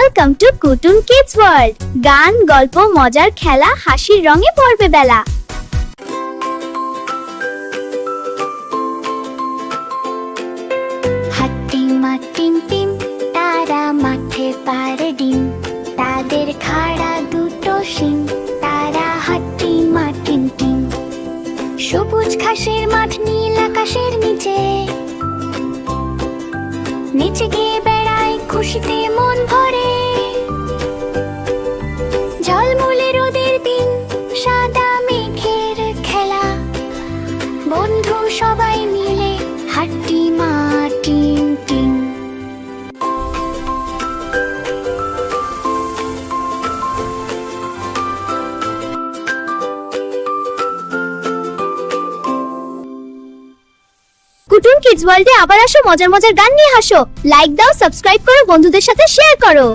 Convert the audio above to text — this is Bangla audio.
Welcome to Kutun kids world. গান, গল্প, মজার খেলা, হাসির রঙে পড়বে বেলা। হাট্টিমা টিম টিম, তারা মাঠে পারে ডিম, তাদের খাড়া দুটো শিং, তারা হাট্টিমা টিম টিম। সবুজ ঘাসের মাঠ, নীল আকাশের নিচে, নিচে গিয়ে বেড়ায় খুশিতে মন ভরে। ঝলমলে রোদের দিন, সাদা মেঘের খেলা, বন্ধু সবাই মিলে হাট্টিমা টিম টিম। কুটুন কিডস ওয়ার্ল্ডে আবার আসো, মজার মজার গান নিয়ে হাসো। লাইক দাও, সাবস্ক্রাইব করো, বন্ধুদের সাথে শেয়ার করো।